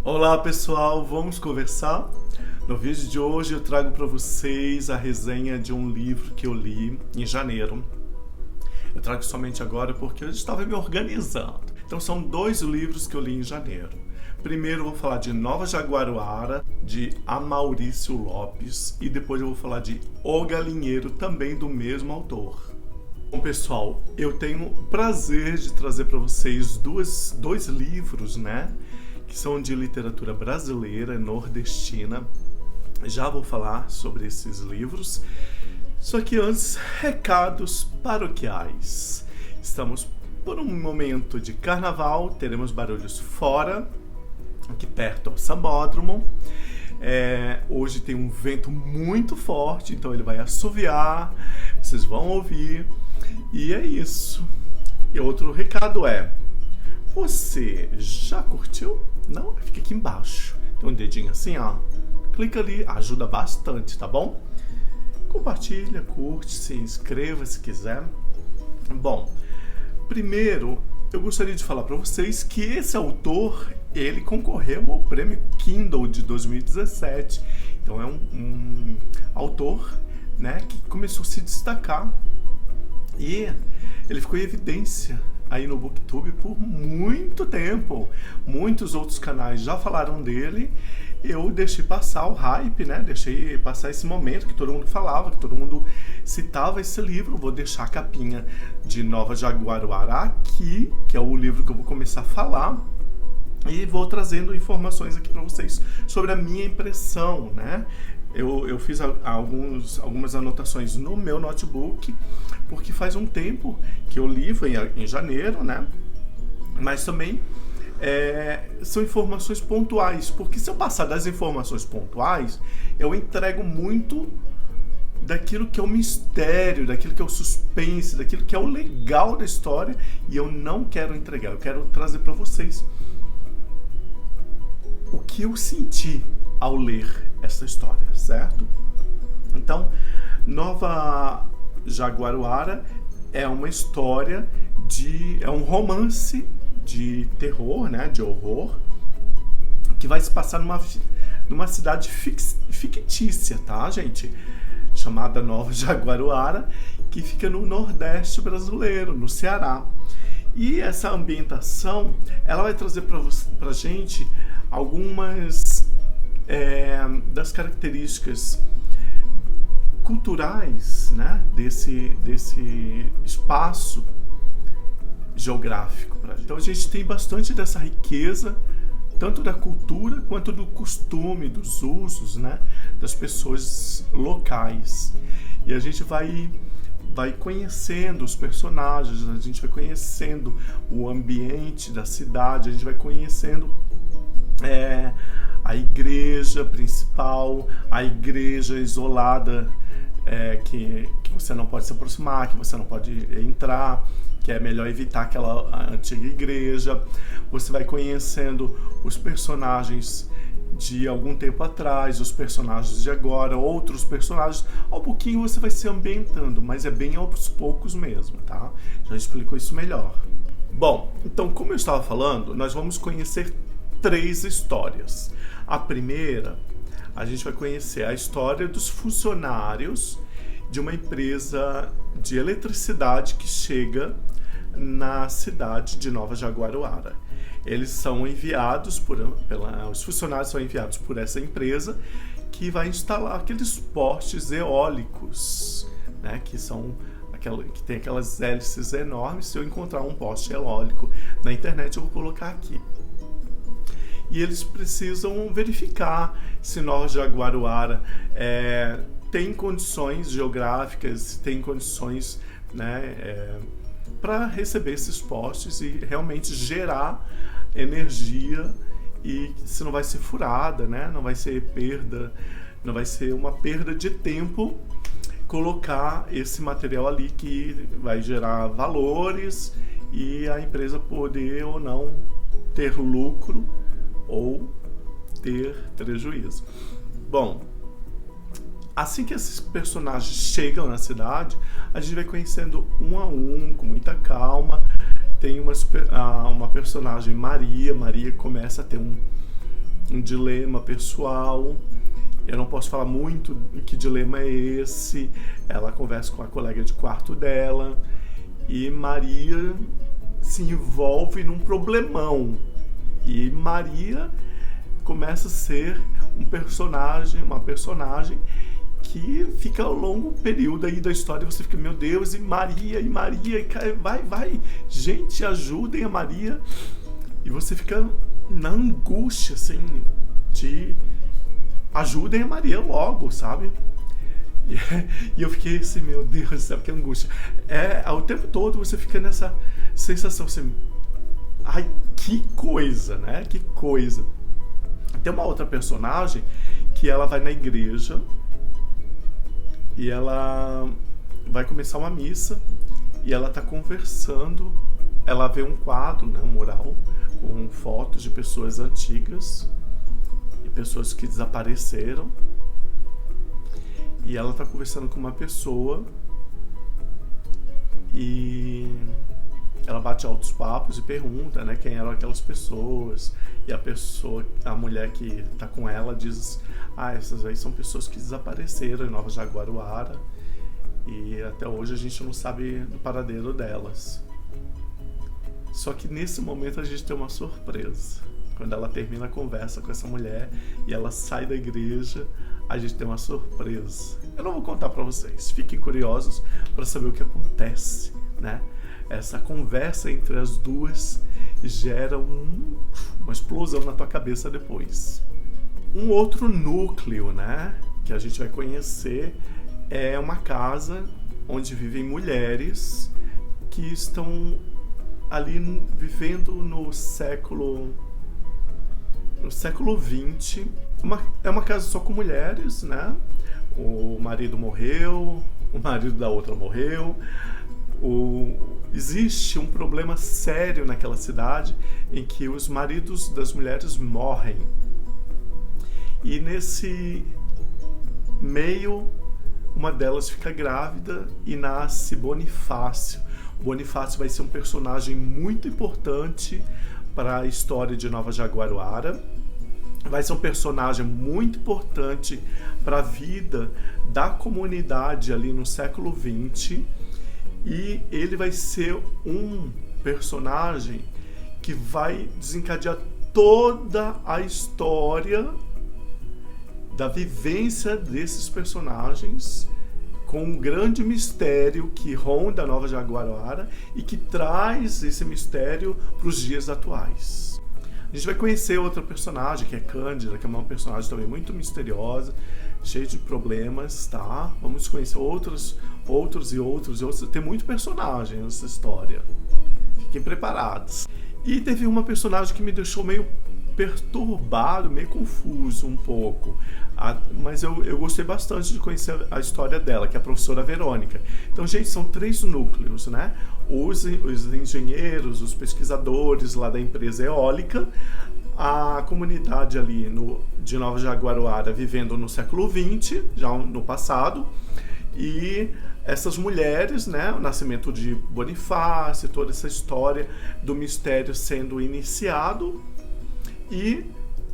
Olá pessoal, vamos conversar? No vídeo de hoje eu trago para vocês a resenha de um livro que eu li em janeiro. Eu trago somente agora porque eu estava me organizando. Então são dois livros que eu li em janeiro. Primeiro eu vou falar de Nova Jaguaruara, de Amaurício Lopes, e depois eu vou falar de O Galinheiro, também do mesmo autor. Bom pessoal, eu tenho o prazer de trazer para vocês dois livros, né? Que são de literatura brasileira, nordestina. Já vou falar sobre esses livros. Só que antes, recados paroquiais. Estamos por um momento de carnaval, teremos barulhos fora, aqui perto ao Sambódromo. Hoje tem um vento muito forte, então ele vai assoviar, vocês vão ouvir. E é isso. E outro recado é: você já curtiu? Não? Fica aqui embaixo. Tem um dedinho assim, ó. Clica ali, ajuda bastante, tá bom? Compartilha, curte, se inscreva se quiser. Bom, primeiro eu gostaria de falar para vocês que esse autor, ele concorreu ao prêmio Kindle de 2017. Então é um autor, né, que começou a se destacar e ele ficou em evidência aí no Booktube por muito tempo. Muitos outros canais já falaram dele. Eu deixei passar o hype, né? Deixei passar esse momento que todo mundo falava, que todo mundo citava esse livro. Vou deixar a capinha de Nova Jaguaruara aqui, que é o livro que eu vou começar a falar. E vou trazendo informações aqui para vocês sobre a minha impressão, né? Eu fiz algumas anotações no meu notebook, porque faz um tempo que eu li, foi em janeiro, né? Mas também são informações pontuais, porque se eu passar das informações pontuais, eu entrego muito daquilo que é o mistério, daquilo que é o suspense, daquilo que é o legal da história, e eu não quero entregar, eu quero trazer para vocês o que eu senti ao ler essa história, certo? Então, Nova Jaguaruara é uma história é um romance de terror, né, de horror, que vai se passar numa cidade fictícia, tá, gente? Chamada Nova Jaguaruara, que fica no Nordeste brasileiro, no Ceará. E essa ambientação, ela vai trazer pra gente algumas das características culturais, né, desse espaço geográfico. Então a gente tem bastante dessa riqueza, tanto da cultura quanto do costume, dos usos, né, das pessoas locais. E a gente vai conhecendo os personagens, a gente vai conhecendo o ambiente da cidade, a gente vai conhecendo a igreja principal, a igreja isolada, que você não pode se aproximar, que você não pode entrar, que é melhor evitar aquela antiga igreja. Você vai conhecendo os personagens de algum tempo atrás, os personagens de agora, outros personagens. Ao pouquinho você vai se ambientando, mas é bem aos poucos mesmo, tá? Já explico isso melhor. Bom, então, como eu estava falando, nós vamos conhecer 3 histórias. A primeira, a gente vai conhecer a história dos funcionários de uma empresa de eletricidade que chega na cidade de Nova Jaguaruara. Eles são enviados os funcionários são enviados por essa empresa, que vai instalar aqueles postes eólicos, né, que tem aquelas hélices enormes. Se eu encontrar um poste eólico na internet, eu vou colocar aqui. E eles precisam verificar se Nova Jaguaruara tem condições geográficas, tem condições, né, para receber esses postes e realmente gerar energia, e se não vai ser furada, né, não vai ser não vai ser uma perda de tempo colocar esse material ali, que vai gerar valores e a empresa poder ou não ter lucro ou ter prejuízo. Bom, assim que esses personagens chegam na cidade, a gente vai conhecendo um a um, com muita calma. Tem uma personagem, Maria. Maria começa a ter um dilema pessoal. Eu não posso falar muito que dilema é esse. Ela conversa com a colega de quarto dela e Maria se envolve num problemão. E Maria começa a ser uma personagem que fica ao longo período aí da história, você fica, meu Deus, e Maria, vai, gente, ajudem a Maria. E você fica na angústia, assim, de ajudem a Maria logo, sabe? E eu fiquei assim, meu Deus, sabe que angústia. Ao tempo todo você fica nessa sensação assim, ai, que coisa, né? Que coisa. Tem uma outra personagem que ela vai na igreja e ela vai começar uma missa e ela tá conversando, ela vê um quadro, né, um mural com fotos de pessoas antigas e pessoas que desapareceram, e ela tá conversando com uma pessoa e ela bate altos papos e pergunta, né, quem eram aquelas pessoas, e a mulher que tá com ela diz, essas aí são pessoas que desapareceram em Nova Jaguaruara e até hoje a gente não sabe do paradeiro delas. Só que nesse momento a gente tem uma surpresa. Quando ela termina a conversa com essa mulher e ela sai da igreja, a gente tem uma surpresa. Eu não vou contar para vocês, fiquem curiosos para saber o que acontece, né? Essa conversa entre as duas gera uma explosão na tua cabeça depois. Um outro núcleo, né, que a gente vai conhecer é uma casa onde vivem mulheres que estão ali vivendo no século XX. É uma casa só com mulheres, né? O marido morreu, o marido da outra morreu. Existe um problema sério naquela cidade em que os maridos das mulheres morrem. E nesse meio, uma delas fica grávida e nasce Bonifácio. Bonifácio vai ser um personagem muito importante para a história de Nova Jaguaruara. Vai ser um personagem muito importante para a vida da comunidade ali no século XX. E ele vai ser um personagem que vai desencadear toda a história da vivência desses personagens, com um grande mistério que ronda a Nova Jaguaruara e que traz esse mistério para os dias atuais. A gente vai conhecer outra personagem, que é Cândida, que é uma personagem também muito misteriosa, cheia de problemas, tá? Vamos conhecer outros. Tem muito personagem nessa história. Fiquem preparados. E teve uma personagem que me deixou meio perturbado, meio confuso um pouco. Mas eu gostei bastante de conhecer a história dela, que é a professora Verônica. Então, gente, são 3 núcleos, né? Os engenheiros, os pesquisadores lá da empresa eólica, a comunidade ali de Nova Jaguaruara vivendo no século XX, já no passado, e essas mulheres, né, o nascimento de Bonifácio, toda essa história do mistério sendo iniciado, e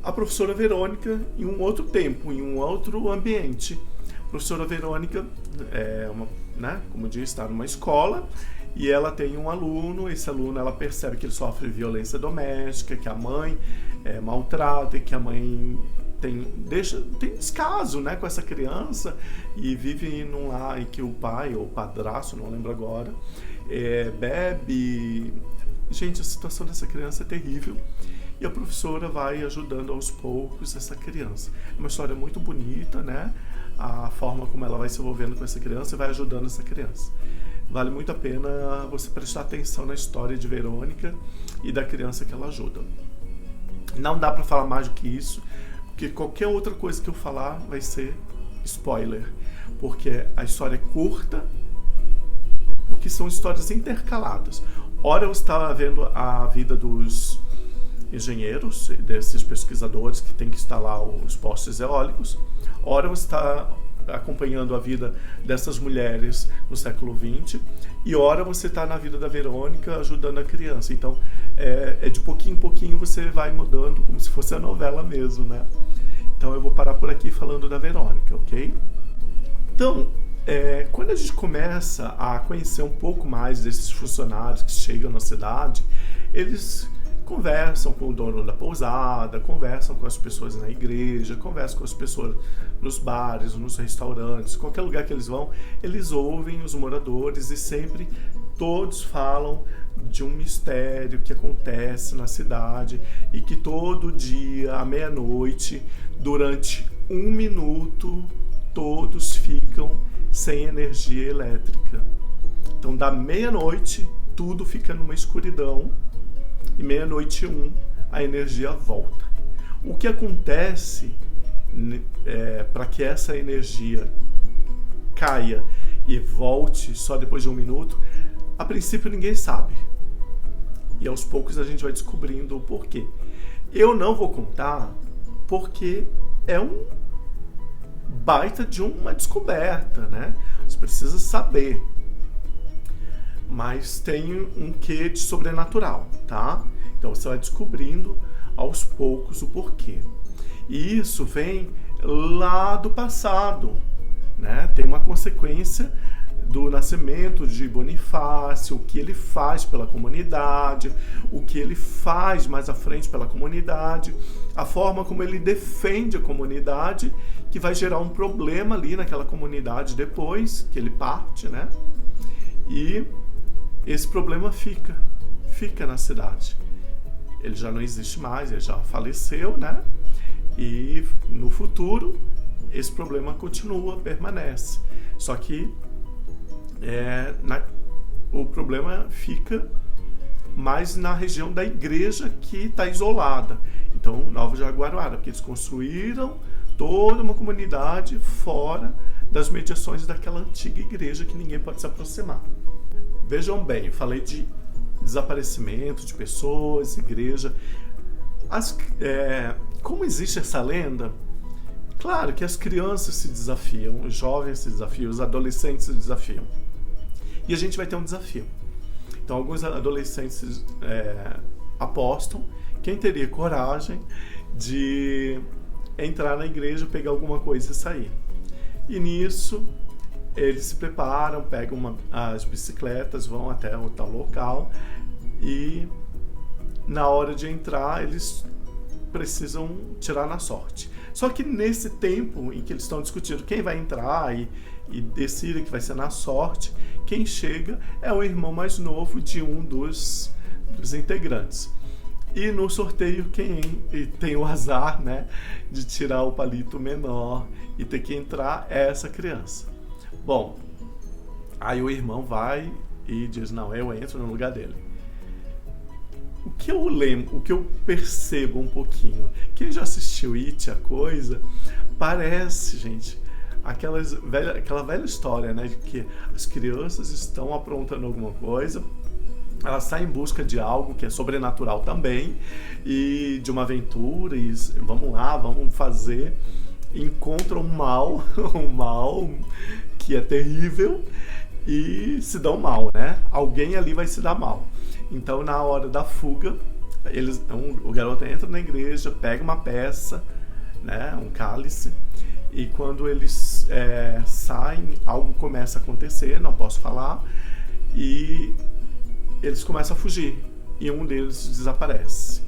a professora Verônica em um outro tempo, em um outro ambiente. A professora Verônica como diz, está numa escola e ela tem um aluno. Esse aluno, ela percebe que ele sofre violência doméstica, que a mãe maltrata e que a mãe tem descaso, né, com essa criança, e vive num lar em que o pai, ou padrasto, não lembro agora, bebe. Gente, a situação dessa criança é terrível. E a professora vai ajudando aos poucos essa criança. É uma história muito bonita, né? A forma como ela vai se envolvendo com essa criança e vai ajudando essa criança. Vale muito a pena você prestar atenção na história de Verônica e da criança que ela ajuda. Não dá para falar mais do que isso, porque qualquer outra coisa que eu falar vai ser spoiler. Porque a história é curta, porque são histórias intercaladas. Ora você está vendo a vida dos engenheiros, desses pesquisadores que têm que instalar os postes eólicos. Ora você está acompanhando a vida dessas mulheres no século XX, e ora você está na vida da Verônica ajudando a criança. Então é de pouquinho em pouquinho você vai mudando, como se fosse a novela mesmo, né? Então eu vou parar por aqui falando da Verônica, ok? Então, quando a gente começa a conhecer um pouco mais desses funcionários que chegam na cidade, eles conversam com o dono da pousada, conversam com as pessoas na igreja, conversam com as pessoas nos bares, nos restaurantes, qualquer lugar que eles vão, eles ouvem os moradores e sempre todos falam de um mistério que acontece na cidade e que todo dia, à meia-noite, durante 1 minuto, todos ficam sem energia elétrica. Então, da meia-noite, tudo fica numa escuridão e meia-noite 1, a energia volta. O que acontece para que essa energia caia e volte só depois de 1 minuto, a princípio ninguém sabe. E aos poucos a gente vai descobrindo o porquê. Eu não vou contar porque é um baita de uma descoberta, né? Você precisa saber. Mas tem um quê de sobrenatural, tá? Então você vai descobrindo aos poucos o porquê. E isso vem lá do passado, né? Tem uma consequência do nascimento de Bonifácio, o que ele faz pela comunidade, o que ele faz mais à frente pela comunidade, a forma como ele defende a comunidade, que vai gerar um problema ali naquela comunidade depois que ele parte, né? E esse problema fica na cidade. Ele já não existe mais, ele já faleceu, né? E no futuro esse problema continua, permanece. Só que o problema fica mais na região da igreja que está isolada. Então, Nova Jaguaruara, porque eles construíram toda uma comunidade fora das mediações daquela antiga igreja que ninguém pode se aproximar. Vejam bem, eu falei de desaparecimento de pessoas, igreja. Como existe essa lenda, claro que as crianças se desafiam, os jovens se desafiam, os adolescentes se desafiam. E a gente vai ter um desafio. Então, alguns adolescentes apostam quem teria coragem de entrar na igreja, pegar alguma coisa e sair. E nisso, eles se preparam, pegam as bicicletas, vão até o tal local e na hora de entrar, eles precisam tirar na sorte. Só que nesse tempo em que eles estão discutindo quem vai entrar e decidem que vai ser na sorte, quem chega é o irmão mais novo de um dos integrantes. E no sorteio, quem tem o azar, né, de tirar o palito menor e ter que entrar é essa criança. Bom, aí o irmão vai e diz, não, eu entro no lugar dele. O que eu lembro, o que eu percebo um pouquinho, quem já assistiu It, a coisa, parece, gente, aquela velha história, né, de que as crianças estão aprontando alguma coisa, elas saem em busca de algo que é sobrenatural também, e de uma aventura, e vamos lá, vamos fazer, encontram um mal que é terrível, e se dão mal, né? Alguém ali vai se dar mal. Então, na hora da fuga, o garoto entra na igreja, pega uma peça, né, um cálice, e quando eles saem, algo começa a acontecer, não posso falar, e eles começam a fugir, e um deles desaparece.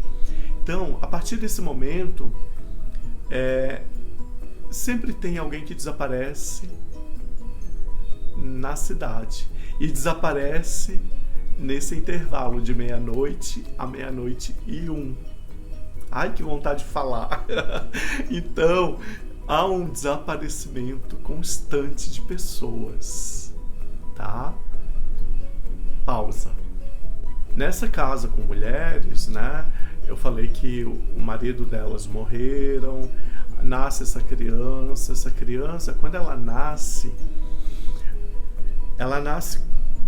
Então, a partir desse momento, sempre tem alguém que desaparece na cidade, e desaparece nesse intervalo de meia-noite a meia-noite e 1. Ai, que vontade de falar! Então, há um desaparecimento constante de pessoas, tá? Pausa. Nessa casa com mulheres, né? Eu falei que o marido delas morreram, nasce essa criança, quando ela nasce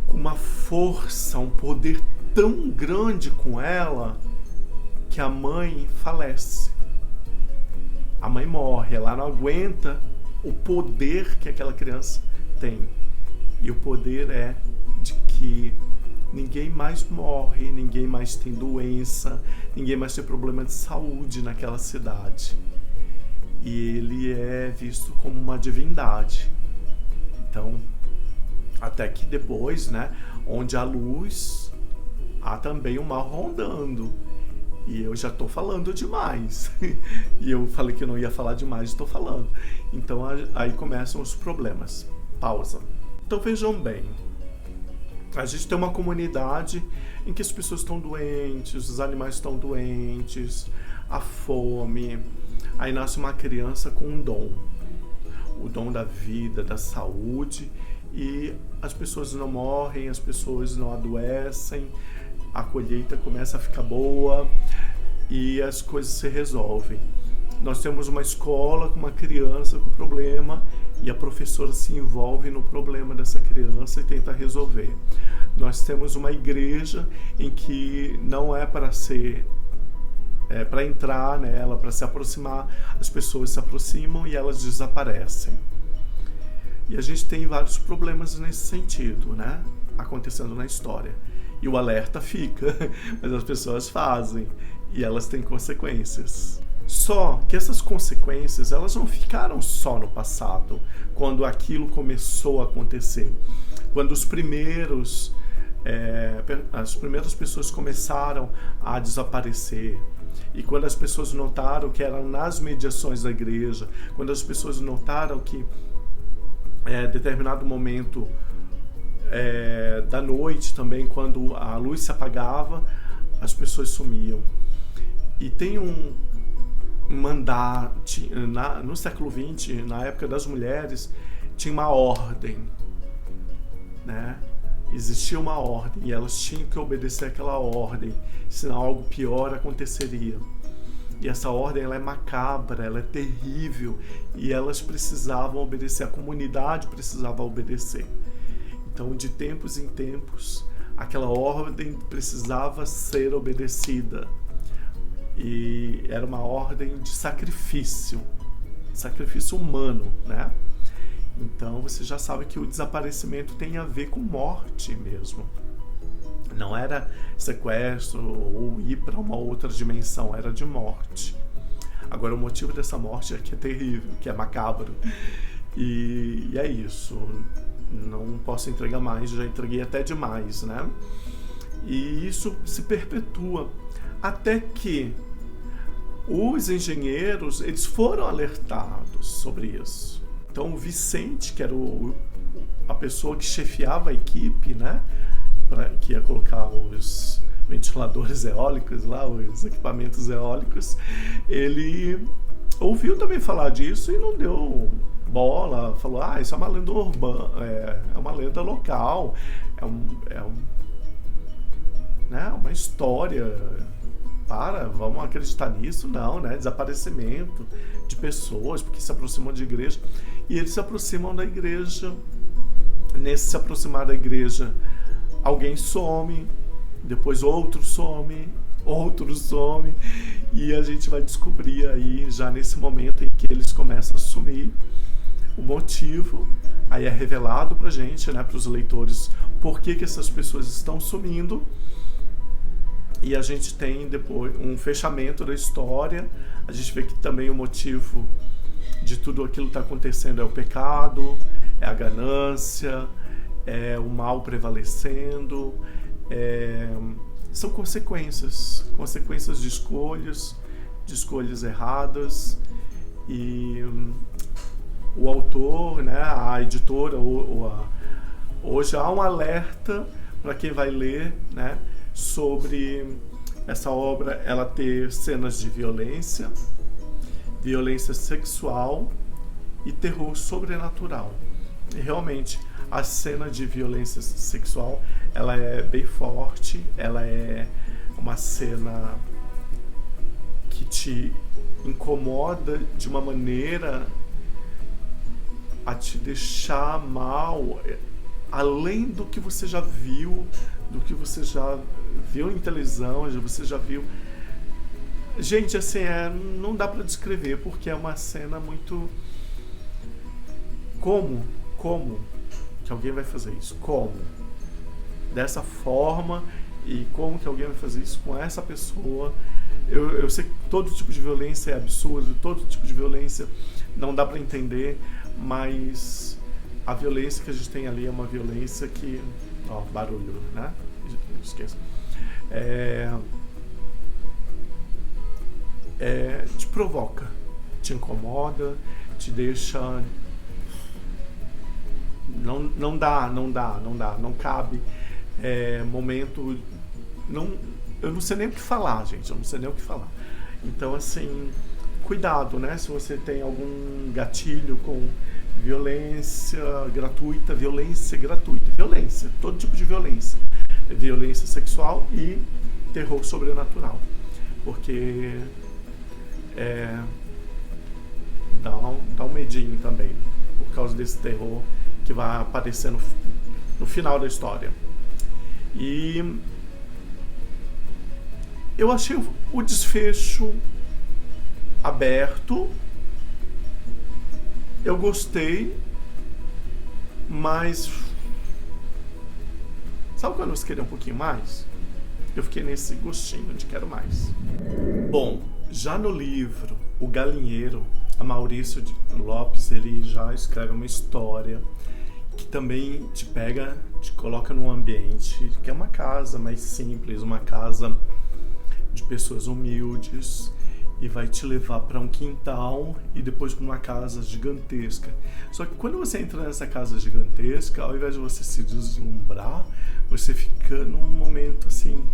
com uma força, um poder tão grande com ela que a mãe falece. A mãe morre, ela não aguenta o poder que aquela criança tem. E o poder é de que ninguém mais morre, ninguém mais tem doença, ninguém mais tem problema de saúde naquela cidade. E ele é visto como uma divindade. Então, até que depois, né, onde há luz, há também o mal rondando. E eu já estou falando demais. E eu falei que eu não ia falar demais, estou falando. Então aí começam os problemas. Pausa. Então vejam bem. A gente tem uma comunidade em que as pessoas estão doentes, os animais estão doentes, a fome. Aí nasce uma criança com um dom. O dom da vida, da saúde. E as pessoas não morrem, as pessoas não adoecem. A colheita começa a ficar boa e as coisas se resolvem. Nós temos uma escola com uma criança com problema e a professora se envolve no problema dessa criança e tenta resolver. Nós temos uma igreja em que não é para ser, para entrar nela, para se aproximar, as pessoas se aproximam e elas desaparecem. E a gente tem vários problemas nesse sentido, né, acontecendo na história. E o alerta fica, mas as pessoas fazem e elas têm consequências. Só que essas consequências, elas não ficaram só no passado, quando aquilo começou a acontecer. Quando as primeiras pessoas começaram a desaparecer. E quando as pessoas notaram que eram nas mediações da igreja, quando as pessoas notaram que em determinado momento da noite também, quando a luz se apagava, as pessoas sumiam. E tem no século XX, na época das mulheres, tinha uma ordem, né? Existia uma ordem e elas tinham que obedecer aquela ordem, senão algo pior aconteceria. E essa ordem, ela é macabra, ela é terrível e elas precisavam obedecer, a comunidade precisava obedecer. Então, de tempos em tempos, aquela ordem precisava ser obedecida. E era uma ordem de sacrifício humano, né? Então, você já sabe que o desaparecimento tem a ver com morte mesmo. Não era sequestro ou ir para uma outra dimensão, era de morte. Agora, o motivo dessa morte é que é terrível, que é macabro. E é isso. Não posso entregar mais, já entreguei até demais, né? E isso se perpetua até que os engenheiros, eles foram alertados sobre isso. Então o Vicente, que era a pessoa que chefiava a equipe, né, que ia colocar os ventiladores eólicos lá, os equipamentos eólicos, ele ouviu também falar disso e não deu bola, falou, isso é uma lenda urbana, é uma lenda local, né, uma história, vamos acreditar nisso? Não, né, desaparecimento de pessoas, porque se aproximam de igreja, e eles se aproximam da igreja. Nesse se aproximar da igreja, alguém some, depois outro some, e a gente vai descobrir aí, já nesse momento em que eles começam a sumir, o motivo, aí é revelado pra gente, né, pros leitores, por que essas pessoas estão sumindo, e a gente tem depois um fechamento da história. A gente vê que também o motivo de tudo aquilo que está acontecendo é o pecado, é a ganância, é o mal prevalecendo, são consequências de escolhas erradas. E o autor, né, a editora, hoje há um alerta para quem vai ler, né, sobre essa obra, ela ter cenas de violência sexual e terror sobrenatural. E realmente, a cena de violência sexual, ela é bem forte, ela é uma cena que te incomoda de uma maneira a te deixar mal, além do que você já viu, em televisão, você já viu. Gente, assim, não dá pra descrever, porque é uma cena muito... Como que alguém vai fazer isso? Como? dessa forma, e como que alguém vai fazer isso com essa pessoa. Eu sei que todo tipo de violência é absurdo, todo tipo de violência não dá para entender, mas a violência que a gente tem ali é uma violência que... Ó, barulho, né? Não esqueça. Te provoca, te incomoda, te deixa... Não cabe. Momento... eu não sei nem o que falar, gente, eu não sei nem o que falar. Então, assim, cuidado, né? Se você tem algum gatilho com violência gratuita, todo tipo de violência. Violência sexual e terror sobrenatural. Porque dá um medinho também, por causa desse terror que vai aparecer no final da história. E eu achei o desfecho aberto, eu gostei, mas sabe quando você queria um pouquinho mais? Eu fiquei nesse gostinho de quero mais. Bom, já no livro O Galinheiro, a Maurício Lopes, ele já escreve uma história que também te pega, te coloca num ambiente que é uma casa mais simples, uma casa de pessoas humildes, e vai te levar para um quintal e depois para uma casa gigantesca. Só que quando você entra nessa casa gigantesca, ao invés de você se deslumbrar, você fica num momento assim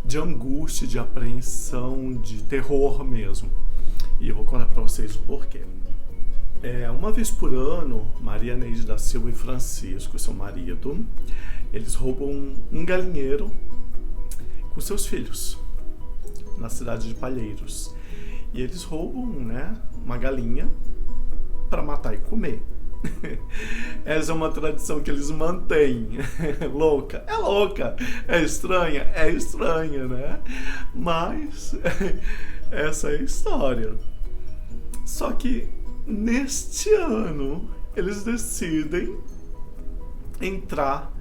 de angústia, de apreensão, de terror mesmo. E eu vou contar para vocês o porquê. Uma vez por ano, Maria Neide da Silva e Francisco, seu marido, eles roubam um galinheiro com seus filhos na cidade de Palheiros. E eles roubam, né, uma galinha para matar e comer. Essa é uma tradição que eles mantêm. Louca, é estranha, né? Mas essa é a história. Só que neste ano eles decidem entrar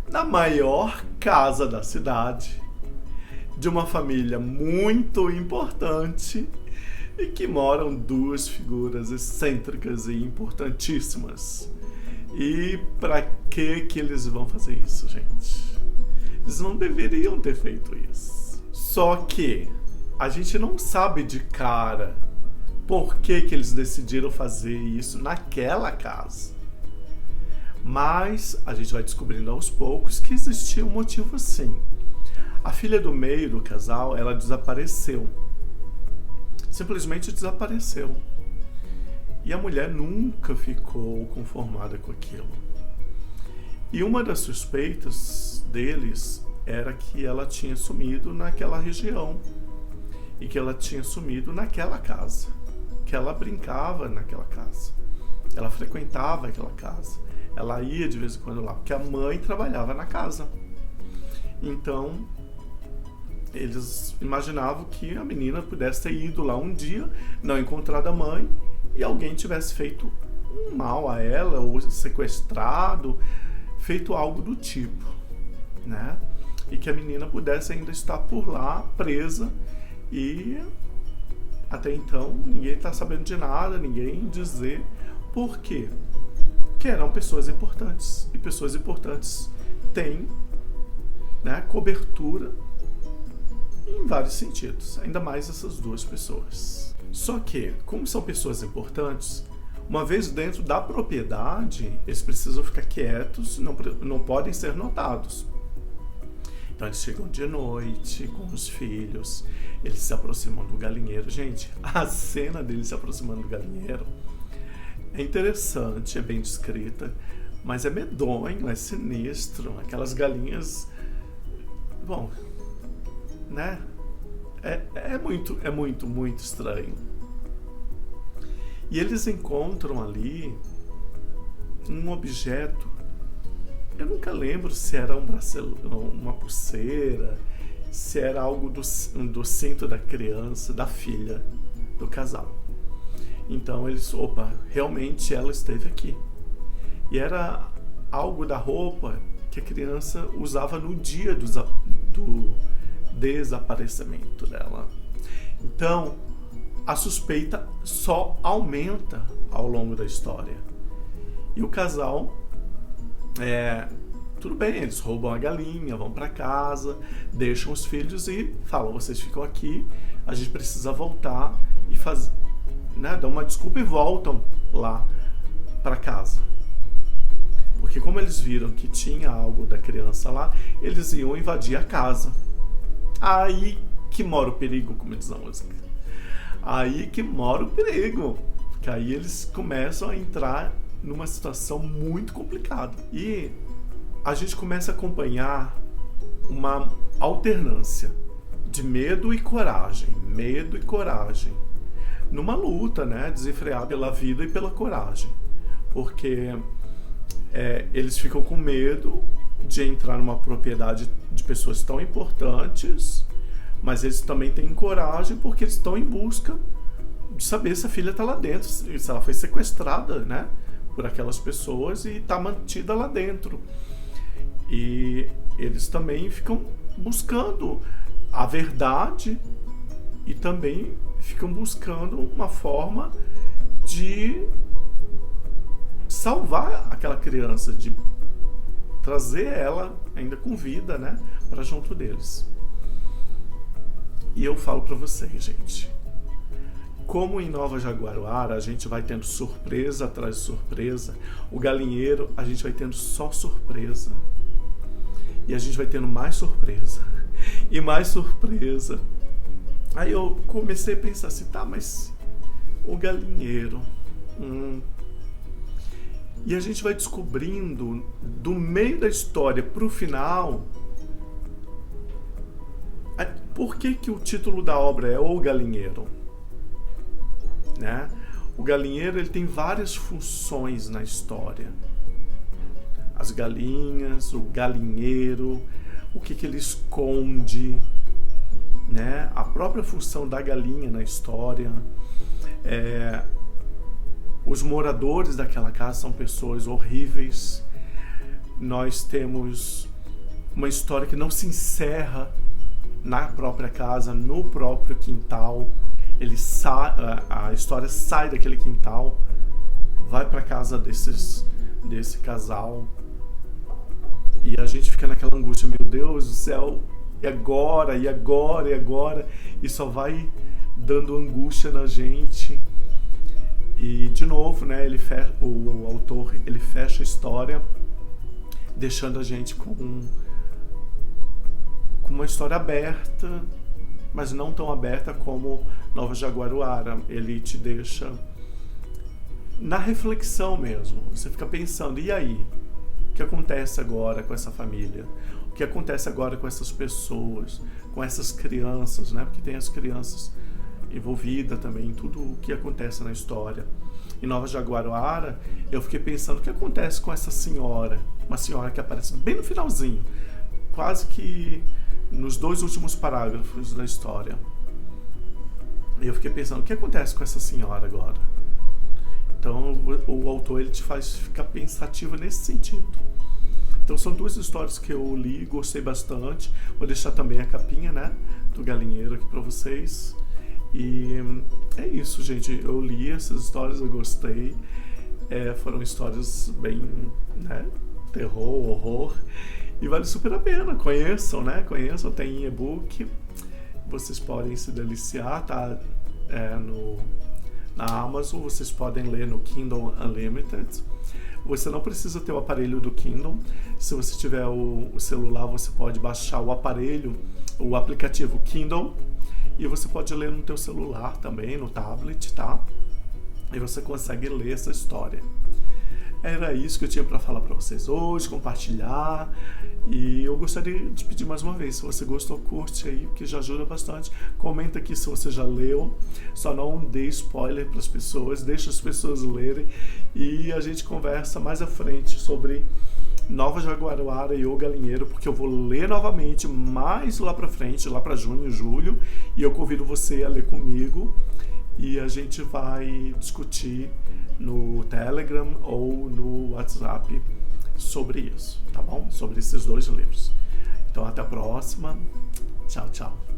na maior casa da cidade, de uma família muito importante, e que moram duas figuras excêntricas e importantíssimas. E pra que eles vão fazer isso, gente? Eles não deveriam ter feito isso. Só que a gente não sabe de cara por que eles decidiram fazer isso naquela casa. Mas a gente vai descobrindo aos poucos que existia um motivo sim. A filha do meio do casal, ela desapareceu. Simplesmente desapareceu. E a mulher nunca ficou conformada com aquilo. E uma das suspeitas deles era que ela tinha sumido naquela região. E que ela tinha sumido naquela casa. Que ela brincava naquela casa. Ela frequentava aquela casa. Ela ia de vez em quando lá, porque a mãe trabalhava na casa. Então, eles imaginavam que a menina pudesse ter ido lá um dia, não encontrado a mãe, e alguém tivesse feito um mal a ela, ou sequestrado, feito algo do tipo, né? E que a menina pudesse ainda estar por lá, presa, e até então ninguém está sabendo de nada, ninguém dizer por quê. Que eram pessoas importantes, e pessoas importantes têm, né, cobertura em vários sentidos, ainda mais essas duas pessoas. Só que, como são pessoas importantes, uma vez dentro da propriedade, eles precisam ficar quietos, não podem ser notados. Então eles chegam de noite com os filhos, eles se aproximam do galinheiro. Gente, a cena deles se aproximando do galinheiro é interessante, é bem descrita, mas é medonho, é sinistro. Aquelas galinhas, bom, né? É muito estranho. E eles encontram ali um objeto. Eu nunca lembro se era uma pulseira, se era algo do cinto da criança, da filha do casal. Então eles, realmente ela esteve aqui. E era algo da roupa que a criança usava no dia do desaparecimento dela. Então, a suspeita só aumenta ao longo da história. E o casal, tudo bem, eles roubam a galinha, vão para casa, deixam os filhos e falam: vocês ficam aqui, a gente precisa voltar e fazer, né, dão uma desculpa e voltam lá para casa. Porque como eles viram que tinha algo da criança lá, eles iam invadir a casa. Aí que mora o perigo, como diz a música. Aí que mora o perigo. Porque aí eles começam a entrar numa situação muito complicada. E a gente começa a acompanhar uma alternância de medo e coragem. Medo e coragem. Numa luta, né, desenfreada pela vida e pela coragem. Porque eles ficam com medo de entrar numa propriedade de pessoas tão importantes, mas eles também têm coragem porque eles estão em busca de saber se a filha está lá dentro, se ela foi sequestrada, né, por aquelas pessoas e está mantida lá dentro. E eles também ficam buscando a verdade e também ficam buscando uma forma de salvar aquela criança, de trazer ela ainda com vida, né, para junto deles. E eu falo para vocês, gente, como em Nova Jaguaruara a gente vai tendo surpresa atrás de surpresa, o galinheiro a gente vai tendo só surpresa. E a gente vai tendo mais surpresa e mais surpresa. Aí eu comecei a pensar assim, tá, mas o galinheiro... E a gente vai descobrindo, do meio da história pro final, por que o título da obra é O Galinheiro? Né? O galinheiro, ele tem várias funções na história. As galinhas, o galinheiro, o que ele esconde, né? A própria função da galinha na história. Os moradores daquela casa são pessoas horríveis. Nós temos uma história que não se encerra na própria casa, no próprio quintal. A história sai daquele quintal, vai para a casa desse casal. E a gente fica naquela angústia, meu Deus do céu, e agora, e agora, e agora? E só vai dando angústia na gente. E, de novo, né, o autor ele fecha a história deixando a gente com uma história aberta, mas não tão aberta como Nova Jaguaruara. Ele te deixa na reflexão mesmo. Você fica pensando, e aí? O que acontece agora com essa família? O que acontece agora com essas pessoas? Com essas crianças, né? Porque tem as crianças envolvida também em tudo o que acontece na história. Em Nova Jaguaruara, eu fiquei pensando o que acontece com essa senhora, uma senhora que aparece bem no finalzinho, quase que nos 2 últimos parágrafos da história. Eu fiquei pensando o que acontece com essa senhora agora. Então o autor ele te faz ficar pensativo nesse sentido. Então são 2 histórias que eu li e gostei bastante. Vou deixar também a capinha, né, do galinheiro aqui para vocês. E é isso, gente. Eu li essas histórias, eu gostei. Foram histórias bem, né, terror, horror. E vale super a pena. Conheçam, né? Conheçam, tem em e-book. Vocês podem se deliciar, tá? Na Amazon, vocês podem ler no Kindle Unlimited. Você não precisa ter o aparelho do Kindle. Se você tiver o celular, você pode baixar o aparelho, o aplicativo Kindle. E você pode ler no teu celular também, no tablet, tá? E você consegue ler essa história. Era isso que eu tinha para falar para vocês hoje, compartilhar. E eu gostaria de pedir mais uma vez, se você gostou, curte aí, que já ajuda bastante. Comenta aqui se você já leu. Só não dê spoiler para as pessoas, deixa as pessoas lerem. E a gente conversa mais à frente sobre Nova Jaguaruara e O Galinheiro, porque eu vou ler novamente mais lá pra frente, lá pra junho, julho, e eu convido você a ler comigo e a gente vai discutir no Telegram ou no WhatsApp sobre isso, tá bom? Sobre esses 2 livros. Então, até a próxima. Tchau, tchau.